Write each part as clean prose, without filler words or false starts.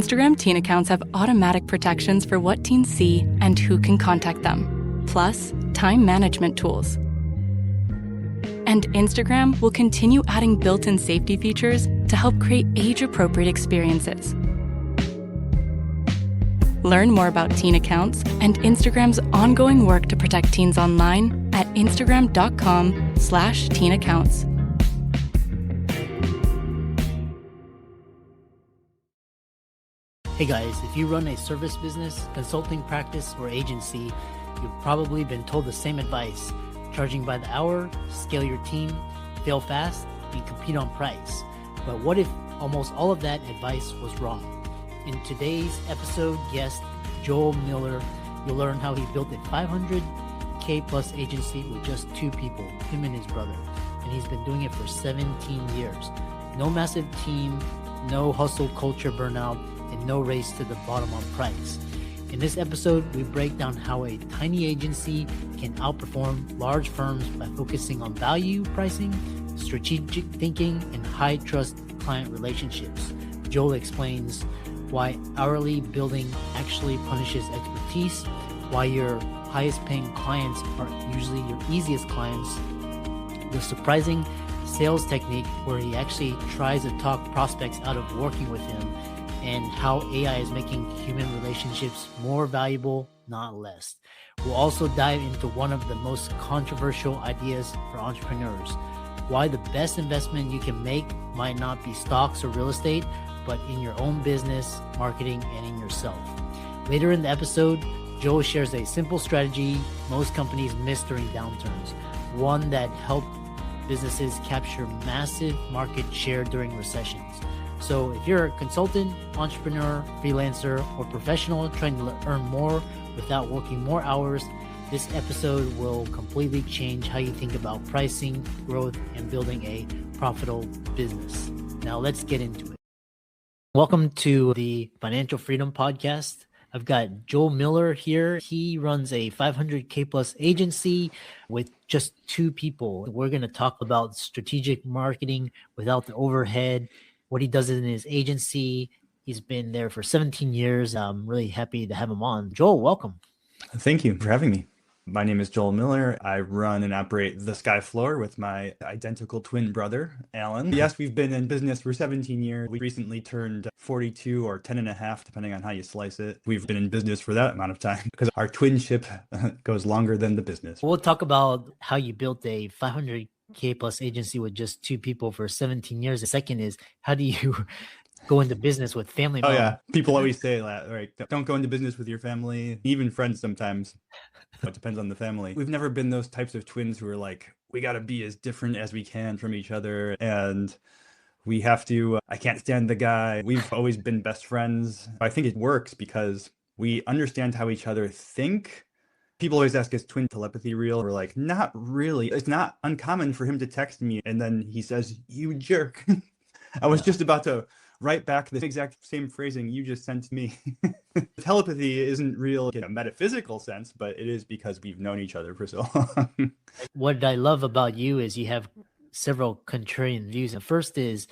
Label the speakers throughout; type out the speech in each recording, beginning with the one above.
Speaker 1: Instagram teen accounts have automatic protections for what teens see and who can contact them, plus time management tools. And Instagram will continue adding built-in safety features to help create age-appropriate experiences. Learn more about teen accounts and Instagram's ongoing work to protect teens online at instagram.com/teen accounts.
Speaker 2: Hey guys, if you run a service business, consulting practice, or agency, you've probably been told the same advice. Charging by the hour, scale your team, fail fast, and compete on price. But what if almost all of that advice was wrong? In today's episode, guest Joel Miller, you'll learn how he built a 500K plus agency with just 2 people, him and his brother. And he's been doing it for 17 years. No massive team, no hustle culture burnout, and no race to the bottom on price. In this episode, we break down how a tiny agency can outperform large firms by focusing on value pricing, strategic thinking, and high trust client relationships. Joel explains why hourly billing actually punishes expertise, why your highest paying clients are usually your easiest clients, the surprising sales technique where he actually tries to talk prospects out of working with him, and how AI is making human relationships more valuable, not less. We'll also dive into one of the most controversial ideas for entrepreneurs, why the best investment you can make might not be stocks or real estate, but in your own business, marketing, and in yourself. Later in the episode, Joel shares a simple strategy most companies miss during downturns, one that helped businesses capture massive market share during recessions. So if you're a consultant, entrepreneur, freelancer, or professional trying to earn more without working more hours, this episode will completely change how you think about pricing, growth, and building a profitable business. Now let's get into it. Welcome to the Financial Freedom Podcast. I've got Joel Miller here. He runs a 500K plus agency with just 2 people. We're going to talk about strategic marketing without the overhead, what he does in his agency. He's been there for 17 years. I'm really happy to have him on. Joel, welcome.
Speaker 3: Thank you for having me. My name is Joel Miller. I run and operate The Sky Floor with my identical twin brother, Alan. Yes, we've been in business for 17 years. We recently turned 42 or 10 and a half, depending on how you slice it. We've been in business for that amount of time because our twinship goes longer than the business.
Speaker 2: We'll talk about how you built a 500K plus agency with just 2 people for 17 years. The second is, how do you go into business with family?
Speaker 3: Oh yeah, people always say that, right? Don't go into business with your family, even friends sometimes. It depends on the family. We've never been those types of twins who are like, we got to be as different as we can from each other. And we have to, I can't stand the guy. We've always been best friends. I think it works because we understand how each other think. People always ask, is twin telepathy real? We're like, not really. It's not uncommon for him to text me and then he says, you jerk. I was just about to write back the exact same phrasing you just sent to me. Telepathy isn't real in a metaphysical sense, but it is because we've known each other for so long.
Speaker 2: What I love about you is you have several contrarian views. The first is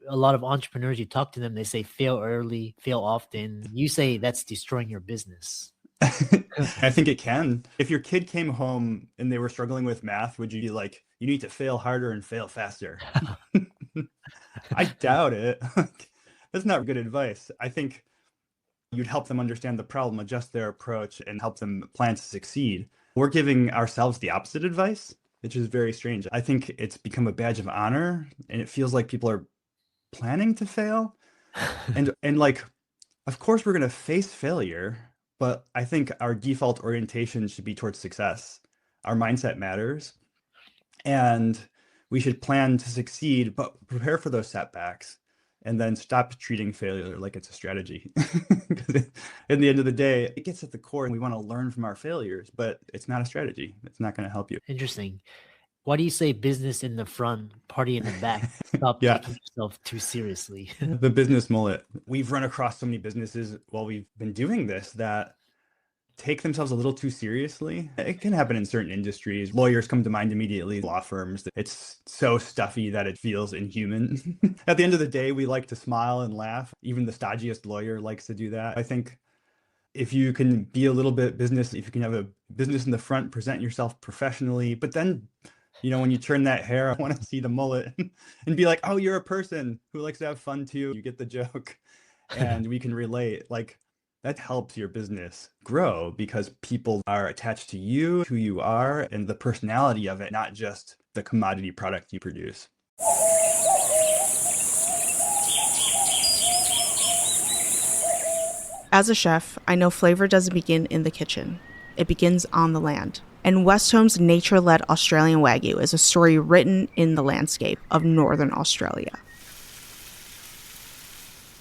Speaker 2: a lot of entrepreneurs, you talk to them, they say fail early, fail often. You say that's destroying your business.
Speaker 3: I think it can. If your kid came home and they were struggling with math, would you be like, you need to fail harder and fail faster? I doubt it. That's not good advice. I think you'd help them understand the problem, adjust their approach, and help them plan to succeed. We're giving ourselves the opposite advice, which is very strange. I think it's become a badge of honor, and it feels like people are planning to fail. And like, of course, we're going to face failure, but I think our default orientation should be towards success. Our mindset matters. And we should plan to succeed, but prepare for those setbacks and then stop treating failure like it's a strategy. Because in the end of the day, it gets at the core and we want to learn from our failures, but it's not a strategy. It's not going to help you.
Speaker 2: Interesting. Why do you say business in the front, party in the back? Stop taking yourself too seriously.
Speaker 3: The business mullet. We've run across so many businesses while we've been doing this that take themselves a little too seriously. It can happen in certain industries. Lawyers come to mind immediately, law firms. It's so stuffy that it feels inhuman. At the end of the day, we like to smile and laugh. Even the stodgiest lawyer likes to do that. I think if you can be a little bit business, if you can have a business in the front, present yourself professionally, but then, when you turn that hair, I want to see the mullet and be like, oh, you're a person who likes to have fun too. You get the joke and we can relate. Like, that helps your business grow because people are attached to you, who you are, and the personality of it, not just the commodity product you produce.
Speaker 4: As a chef, I know flavor doesn't begin in the kitchen. It begins on the land. And West Home's nature-led Australian Wagyu is a story written in the landscape of Northern Australia.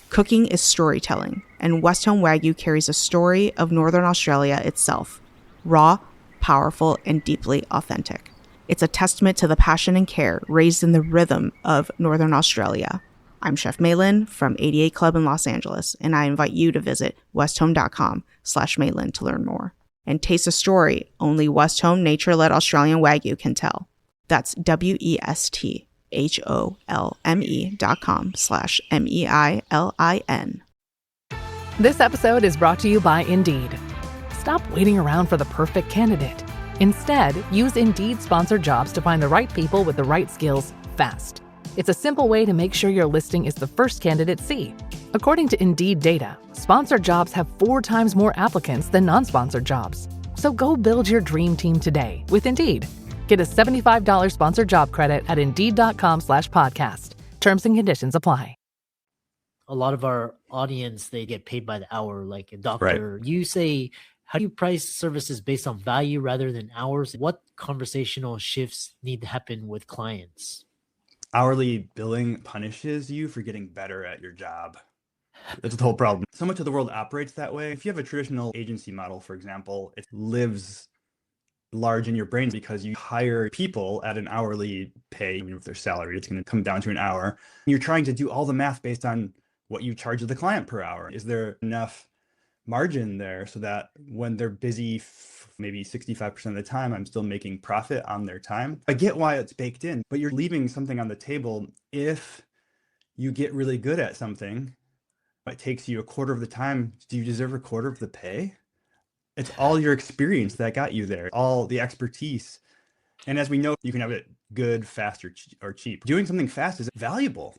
Speaker 4: Cooking is storytelling, and West Home Wagyu carries a story of Northern Australia itself, raw, powerful, and deeply authentic. It's a testament to the passion and care raised in the rhythm of Northern Australia. I'm Chef Maylin from 88 Club in Los Angeles, and I invite you to visit westhome.com/Maylin to learn more and taste a story only West Home nature-led Australian Wagyu can tell. That's westhome.com/MEILIN.
Speaker 5: This episode is brought to you by Indeed. Stop waiting around for the perfect candidate. Instead, use Indeed sponsored jobs to find the right people with the right skills fast. It's a simple way to make sure your listing is the first candidates see. According to Indeed data, sponsored jobs have 4 times more applicants than non-sponsored jobs. So go build your dream team today with Indeed. Get a $75 sponsored job credit at Indeed.com/podcast. Terms and conditions apply.
Speaker 2: A lot of our audience, they get paid by the hour, like a doctor. Right. You say, how do you price services based on value rather than hours? What conversational shifts need to happen with clients?
Speaker 3: Hourly billing punishes you for getting better at your job. That's the whole problem. So much of the world operates that way. If you have a traditional agency model, for example, it lives large in your brain because you hire people at an hourly pay. Even if they're salaried, it's going to come down to an hour. You're trying to do all the math based on what you charge the client per hour. Is there enough margin there so that when they're busy, maybe 65% of the time, I'm still making profit on their time? I get why it's baked in, but you're leaving something on the table. If you get really good at something, it takes you a quarter of the time. Do you deserve a quarter of the pay? It's all your experience that got you there, all the expertise. And as we know, you can have it good, fast, or cheap. Doing something fast is valuable.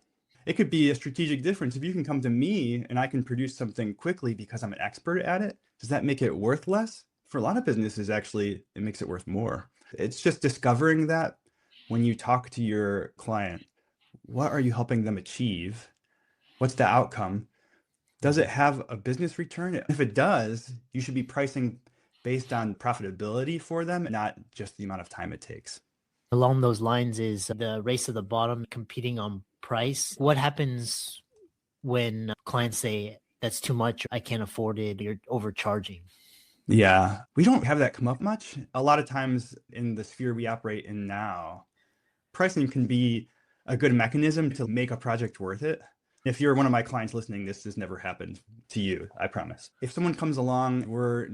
Speaker 3: It could be a strategic difference. If you can come to me and I can produce something quickly because I'm an expert at it, does that make it worth less? For a lot of businesses, actually, it makes it worth more. It's just discovering that when you talk to your client, what are you helping them achieve? What's the outcome? Does it have a business return? If it does, you should be pricing based on profitability for them, not just the amount of time it takes.
Speaker 2: Along those lines is the race to the bottom, competing on price. What happens when clients say, that's too much, I can't afford it, you're overcharging?
Speaker 3: Yeah, we don't have that come up much. A lot of times in the sphere we operate in now, pricing can be a good mechanism to make a project worth it. If you're one of my clients listening, this has never happened to you, I promise. If someone comes along, we're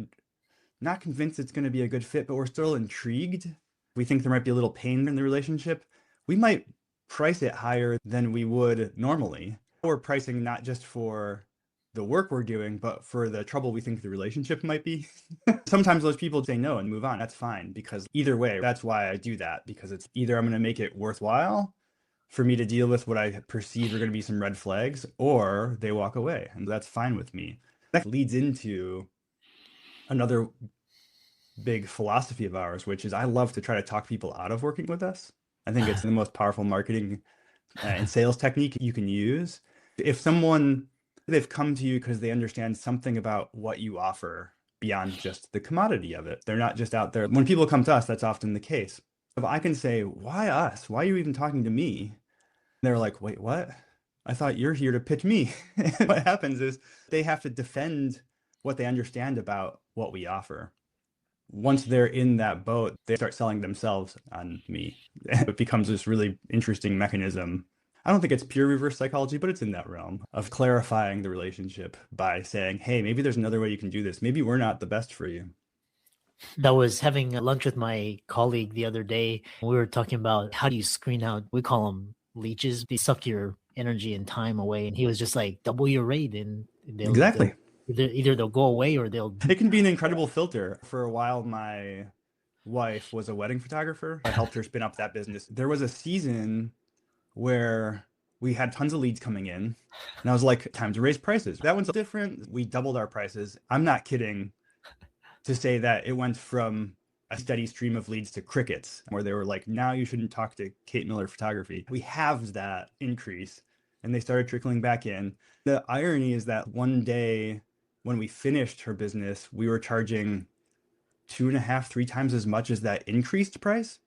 Speaker 3: not convinced it's going to be a good fit, but we're still intrigued. We think there might be a little pain in the relationship. We might price it higher than we would normally. We're pricing not just for the work we're doing, but for the trouble we think the relationship might be. Sometimes those people say no and move on. That's fine, because either way, that's why I do that, because it's either I'm going to make it worthwhile for me to deal with what I perceive are going to be some red flags, or they walk away, and that's fine with me. That leads into another big philosophy of ours, which is I love to try to talk people out of working with us. I think it's the most powerful marketing and sales technique you can use. If they've come to you because they understand something about what you offer beyond just the commodity of it. They're not just out there. When people come to us, that's often the case. If I can say, why us? Why are you even talking to me? They're like, wait, what? I thought you're here to pitch me. What happens is they have to defend what they understand about what we offer. Once they're in that boat, they start selling themselves on me. It becomes this really interesting mechanism. I don't think it's pure reverse psychology, but it's in that realm of clarifying the relationship by saying, hey, maybe there's another way you can do this. Maybe we're not the best for you.
Speaker 2: I was having lunch with my colleague the other day. We were talking about how do you screen out, we call them leeches. They suck your energy and time away. And he was just like, double your rate and
Speaker 3: Exactly.
Speaker 2: either they'll go away or they'll.
Speaker 3: It can be an incredible filter. For a while, my wife was a wedding photographer. I helped her spin up that business. There was a season where we had tons of leads coming in, and I was like, time to raise prices. That one's different. We doubled our prices. I'm not kidding to say that it went from a steady stream of leads to crickets, where they were like, now you shouldn't talk to Kate Miller Photography. We halved that increase, and they started trickling back in. The irony is that one day when we finished her business, we were charging 2.5, 3 times as much as that increased price,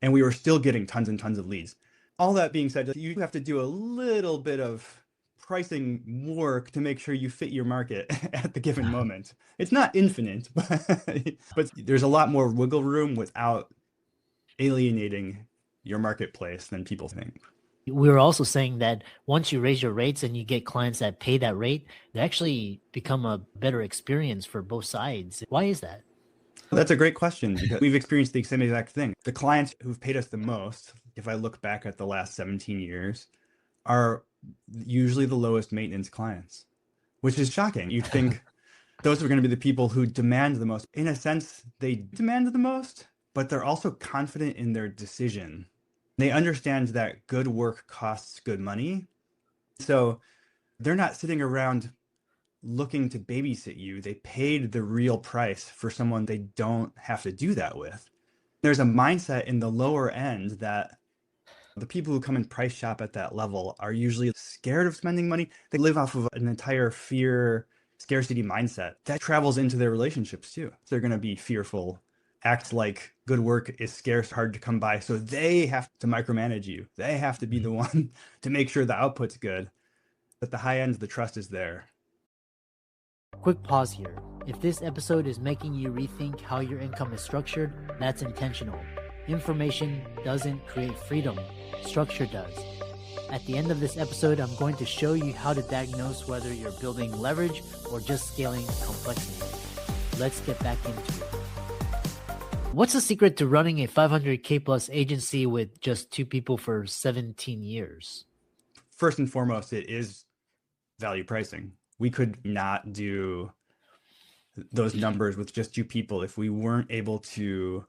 Speaker 3: and we were still getting tons and tons of leads. All that being said, you have to do a little bit of pricing work to make sure you fit your market at the given moment. It's not infinite, but there's a lot more wiggle room without alienating your marketplace than people think.
Speaker 2: We were also saying that once you raise your rates and you get clients that pay that rate, they actually become a better experience for both sides. Why is that?
Speaker 3: That's a great question, because we've experienced the same exact thing. The clients who've paid us the most, if I look back at the last 17 years, are usually the lowest maintenance clients, which is shocking. You'd think those are going to be the people who demand the most. In a sense, they demand the most, but they're also confident in their decision. They understand that good work costs good money. So they're not sitting around looking to babysit you. They paid the real price for someone they don't have to do that with. There's a mindset in the lower end that the people who come and price shop at that level are usually scared of spending money. They live off of an entire fear, scarcity mindset that travels into their relationships too. They're going to be fearful, act like good work is scarce, hard to come by. So they have to micromanage you. They have to be the one to make sure the output's good. At the high end, the trust is there.
Speaker 2: Quick pause here. If this episode is making you rethink how your income is structured, that's intentional. Information doesn't create freedom. Structure does. At the end of this episode, I'm going to show you how to diagnose whether you're building leverage or just scaling complexity. Let's get back into it. What's the secret to running a 500K plus agency with just 2 people for 17 years?
Speaker 3: First and foremost, it is value pricing. We could not do those numbers with just 2 people if we weren't able to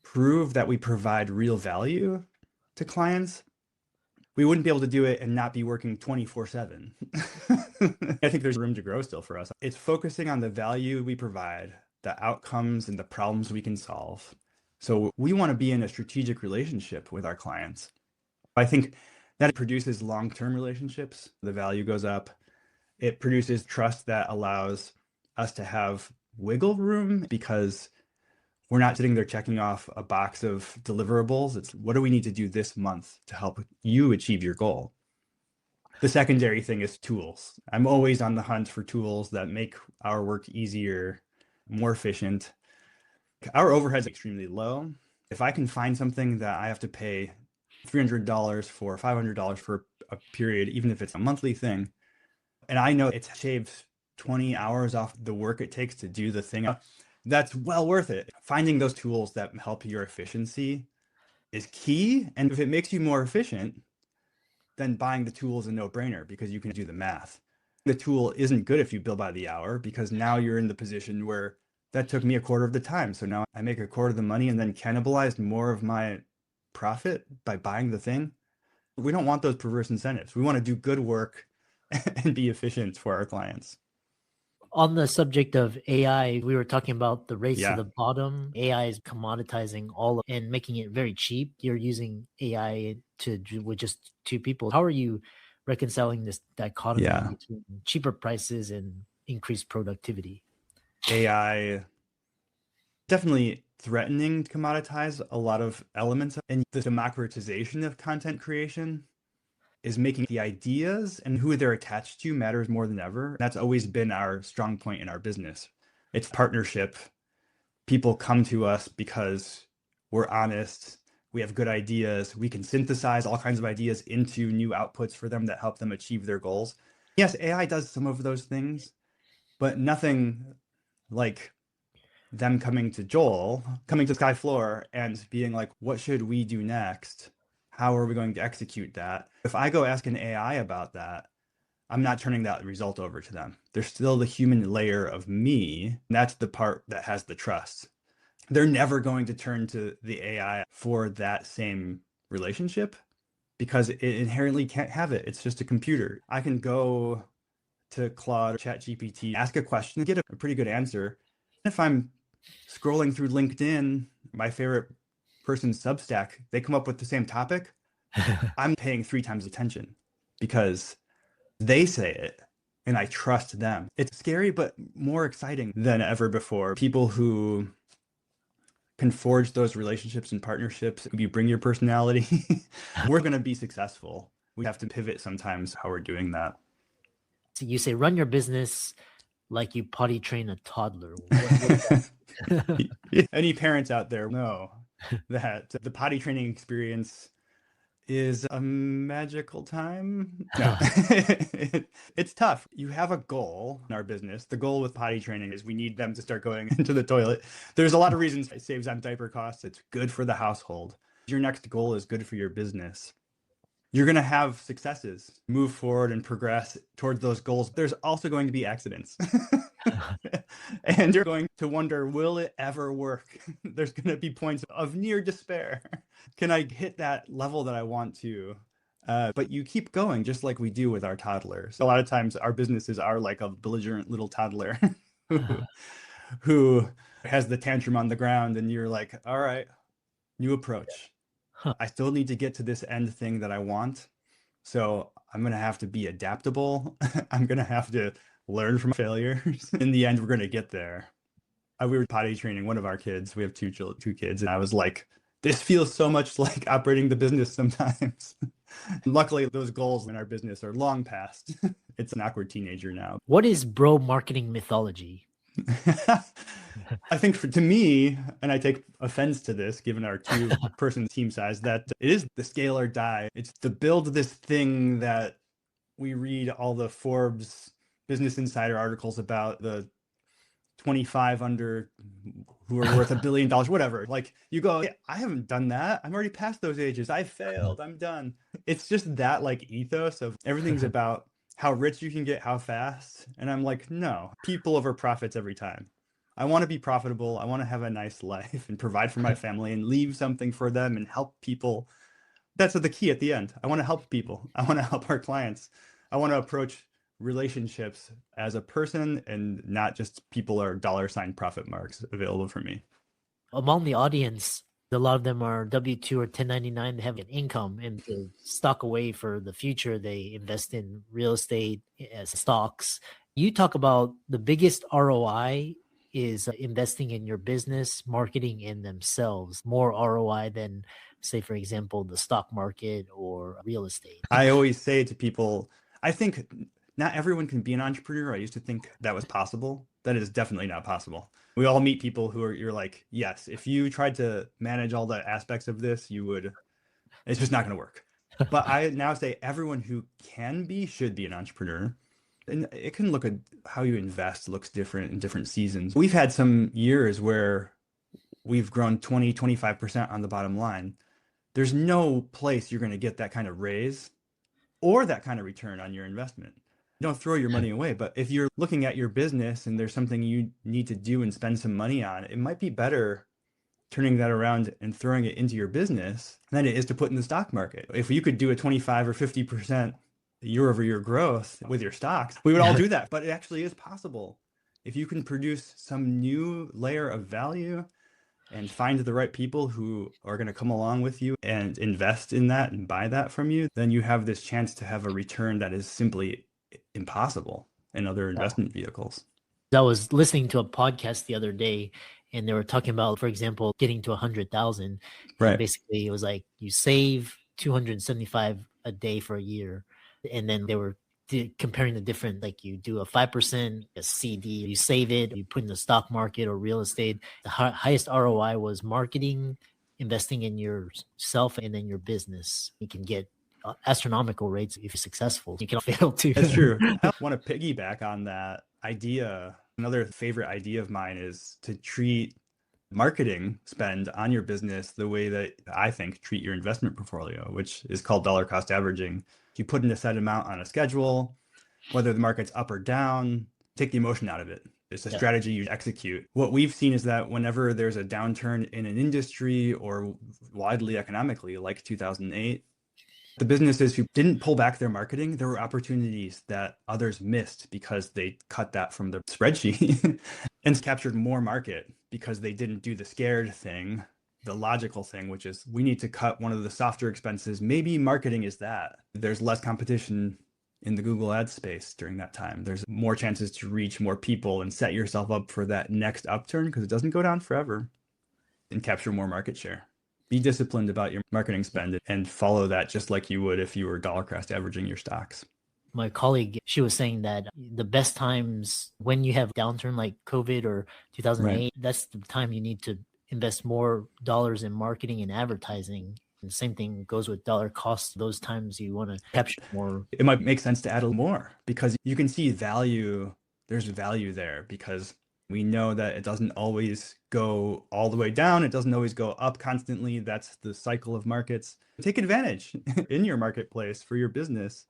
Speaker 3: prove that we provide real value to clients. We wouldn't be able to do it and not be working 24/7. I think there's room to grow still for us. It's focusing on the value we provide, the outcomes and the problems we can solve. So we want to be in a strategic relationship with our clients. I think that produces long-term relationships. The value goes up. It produces trust that allows us to have wiggle room, because we're not sitting there checking off a box of deliverables. It's what do we need to do this month to help you achieve your goal? The secondary thing is tools. I'm always on the hunt for tools that make our work easier, more efficient. Our overhead is extremely low. If I can find something that I have to pay $300 for, $500 for a period, even if it's a monthly thing, and I know it shaves 20 hours off the work it takes to do the thing, that's well worth it. Finding those tools that help your efficiency is key. And if it makes you more efficient, then buying the tool is a no-brainer, because you can do the math. The tool isn't good if you bill by the hour, because now you're in the position where that took me a quarter of the time. So now I make a quarter of the money and then cannibalized more of my profit by buying the thing. We don't want those perverse incentives. We want to do good work and be efficient for our clients.
Speaker 2: On the subject of AI, we were talking about the race
Speaker 3: Yeah.
Speaker 2: to the bottom. AI is commoditizing all and making it very cheap. You're using AI with just 2 people. How are you reconciling this dichotomy between cheaper prices and increased productivity?
Speaker 3: AI definitely threatening to commoditize a lot of elements, and the democratization of content creation is making the ideas and who they're attached to matters more than ever. That's always been our strong point in our business. It's partnership. People come to us because we're honest, We have good ideas. We can synthesize all kinds of ideas into new outputs for them that help them achieve their goals. Yes, AI does some of those things, but nothing like them coming to Sky Floor and being like, what should we do next? How are we going to execute that? If I go ask an AI about that, I'm not turning that result over to them. There's still the human layer of me. And that's the part that has the trust. They're never going to turn to the AI for that same relationship because it inherently can't have it. It's just a computer. I can go to Claude or ChatGPT, ask a question, get a pretty good answer. If I'm scrolling through LinkedIn, my favorite person's Substack, they come up with the same topic, I'm paying 3 times attention because they say it and I trust them. It's scary, but more exciting than ever before. People who can forge those relationships and partnerships, you bring your personality, we're going to be successful. We have to pivot sometimes how we're doing that.
Speaker 2: So you say run your business like you potty train a toddler.
Speaker 3: Any parents out there know that the potty training experience is a magical time. No, it's tough. You have a goal in our business. The goal with potty training is we need them to start going into the toilet. There's a lot of reasons it saves on diaper costs. It's good for the household. Your next goal is good for your business. You're going to have successes, move forward and progress towards those goals. There's also going to be accidents. And you're going to wonder, will it ever work? There's going to be points of near despair. Can I hit that level that I want to? But you keep going just like we do with our toddlers. A lot of times our businesses are like a belligerent little toddler who has the tantrum on the ground and you're like, all right, new approach. I still need to get to this end thing that I want. So I'm going to have to be adaptable. I'm going to have to learn from failures. In the end, we're going to get there. We were potty training one of our kids. We have two kids. And I was like, this feels so much like operating the business sometimes. Luckily, those goals in our business are long past. It's an awkward teenager now.
Speaker 2: What is bro marketing mythology?
Speaker 3: I think to me, and I take offense to this, given our 2-person team size, that it is the scale or die. It's to build this thing that we read all the Forbes Business Insider articles about, the 25 under who are worth $1 billion, whatever. Like you go, yeah, I haven't done that. I'm already past those ages. I failed. I'm done. It's just that like ethos of everything's about how rich you can get, how fast. And I'm like, no, people over profits every time. I want to be profitable. I want to have a nice life and provide for my family and leave something for them and help people. That's the key at the end. I want to help people. I want to help our clients. I want to approach relationships as a person and not just people or $ profit marks available for me.
Speaker 2: Among the audience, a lot of them are W-2 or 1099. They have an income and to stock away for the future. They invest in real estate as stocks. You talk about the biggest ROI is investing in your business, marketing in themselves, more ROI than, say, for example, the stock market or real estate.
Speaker 3: I always say to people, I think not everyone can be an entrepreneur. I used to think that was possible. That is definitely not possible. We all meet people who are, you're like, yes, if you tried to manage all the aspects of this, you would, it's just not going to work. But I now say everyone who can be, should be an entrepreneur. And it can look at how you invest looks different in different seasons. We've had some years where we've grown 20, 25% on the bottom line. There's no place you're going to get that kind of raise or that kind of return on your investment. Don't throw your money away. But if you're looking at your business and there's something you need to do and spend some money on, it might be better turning that around and throwing it into your business than it is to put in the stock market. If you could do a 25 or 50% year-over-year growth with your stocks, we would all do that. But it actually is possible. If you can produce some new layer of value and find the right people who are going to come along with you and invest in that and buy that from you, then you have this chance to have a return that is simply impossible in other investment vehicles.
Speaker 2: I was listening to a podcast the other day and they were talking about, for example, getting to 100,000.
Speaker 3: Right.
Speaker 2: Basically, it was like you save 275 a day for a year. And then they were comparing the different, like you do a 5% a CD, you save it, you put in the stock market or real estate. The highest ROI was marketing investing in yourself and in your business. You can get astronomical rates if you're successful. You can fail too.
Speaker 3: That's true. I want to piggyback on that idea. Another favorite idea of mine is to treat marketing spend on your business the way that I think treat your investment portfolio, which is called dollar cost averaging. You put in a set amount on a schedule, whether the market's up or down, take the emotion out of it. It's a strategy you execute. What we've seen is that whenever there's a downturn in an industry or widely economically, like 2008, the businesses who didn't pull back their marketing, there were opportunities that others missed because they cut that from the spreadsheet and captured more market because they didn't do the scared thing, the logical thing, which is we need to cut one of the softer expenses. Maybe marketing is that. There's less competition in the Google Ads space during that time. There's more chances to reach more people and set yourself up for that next upturn because it doesn't go down forever, and capture more market share. Be disciplined about your marketing spend and follow that just like you would if you were dollar cost averaging your stocks.
Speaker 2: My colleague, she was saying that the best times when you have downturn like COVID or 2008, that's the time you need to invest more dollars in marketing and advertising. And the same thing goes with dollar costs. Those times you want to capture more.
Speaker 3: It might make sense to add a little more because you can see value. There's value there because we know that it doesn't always go all the way down. It doesn't always go up constantly. That's the cycle of markets. Take advantage in your marketplace for your business.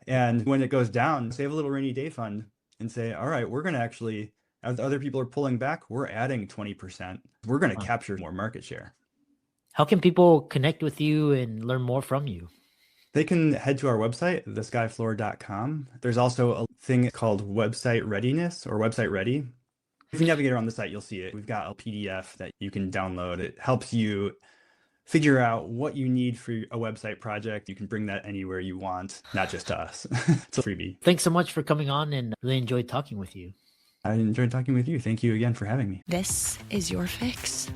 Speaker 3: And when it goes down, save a little rainy day fund and say, all right, we're going to actually, as other people are pulling back, we're adding 20%. We're going to capture more market share.
Speaker 2: How can people connect with you and learn more from you?
Speaker 3: They can head to our website, theskyfloor.com. There's also a thing called website readiness or website ready. If you navigate around the site, you'll see it. We've got a PDF that you can download. It helps you figure out what you need for a website project. You can bring that anywhere you want, not just to us. It's a freebie.
Speaker 2: Thanks so much for coming on and really enjoyed talking with you.
Speaker 3: I enjoyed talking with you. Thank you again for having me.
Speaker 6: This is your fix.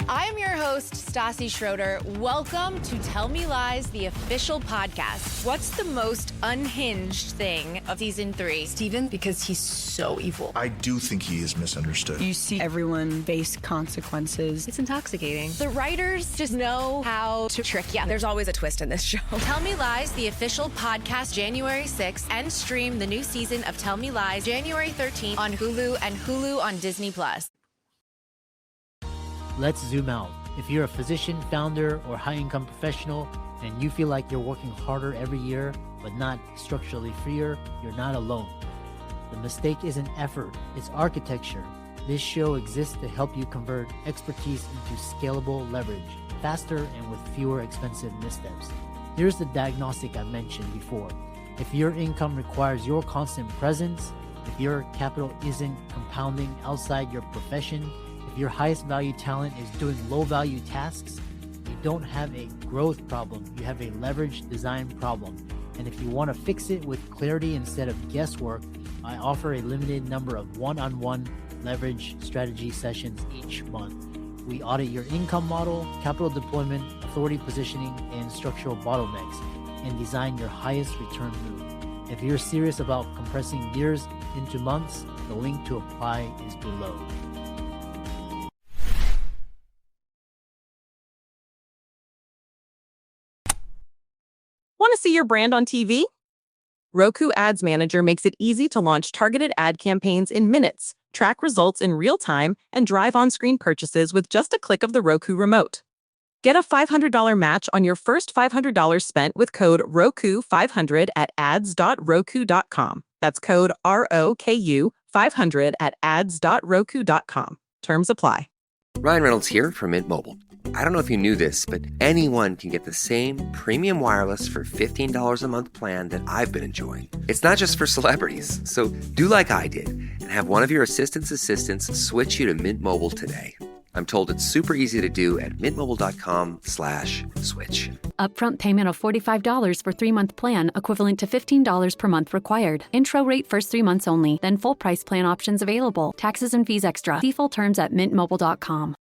Speaker 7: I am your host, Stassi Schroeder. Welcome to Tell Me Lies, the official podcast. What's the most unhinged thing of season 3?
Speaker 6: Steven, because he's so evil.
Speaker 8: I do think he is misunderstood.
Speaker 6: You see everyone face consequences. It's intoxicating.
Speaker 7: The writers just know how to trick you.
Speaker 6: There's always a twist in this show.
Speaker 7: Tell Me Lies, the official podcast, January 6th, and stream the new season of Tell Me Lies, January 13th on Hulu and Hulu on Disney+.
Speaker 2: Let's zoom out. If you're a physician, founder, or high-income professional, and you feel like you're working harder every year, but not structurally freer, you're not alone. The mistake isn't effort, it's architecture. This show exists to help you convert expertise into scalable leverage, faster and with fewer expensive missteps. Here's the diagnostic I mentioned before. If your income requires your constant presence, if your capital isn't compounding outside your profession, if your highest value talent is doing low value tasks, you don't have a growth problem, you have a leverage design problem. And if you want to fix it with clarity instead of guesswork, I offer a limited number of one-on-one leverage strategy sessions each month. We audit your income model, capital deployment, authority positioning, and structural bottlenecks, and design your highest return move. If you're serious about compressing years into months, the link to apply is below.
Speaker 9: Want to see your brand on TV? Roku Ads Manager makes it easy to launch targeted ad campaigns in minutes, track results in real time, and drive on-screen purchases with just a click of the Roku remote. Get a $500 match on your first $500 spent with code ROKU500 at ads.roku.com. That's code ROKU 500 at ads.roku.com. Terms apply.
Speaker 10: Ryan Reynolds here from Mint Mobile. I don't know if you knew this, but anyone can get the same premium wireless for $15 a month plan that I've been enjoying. It's not just for celebrities. So do like I did and have one of your assistants switch you to Mint Mobile today. I'm told it's super easy to do at mintmobile.com/switch.
Speaker 11: Upfront payment of $45 for 3-month plan, equivalent to $15 per month required. Intro rate first 3 months only, then full price plan options available. Taxes and fees extra. See full terms at mintmobile.com.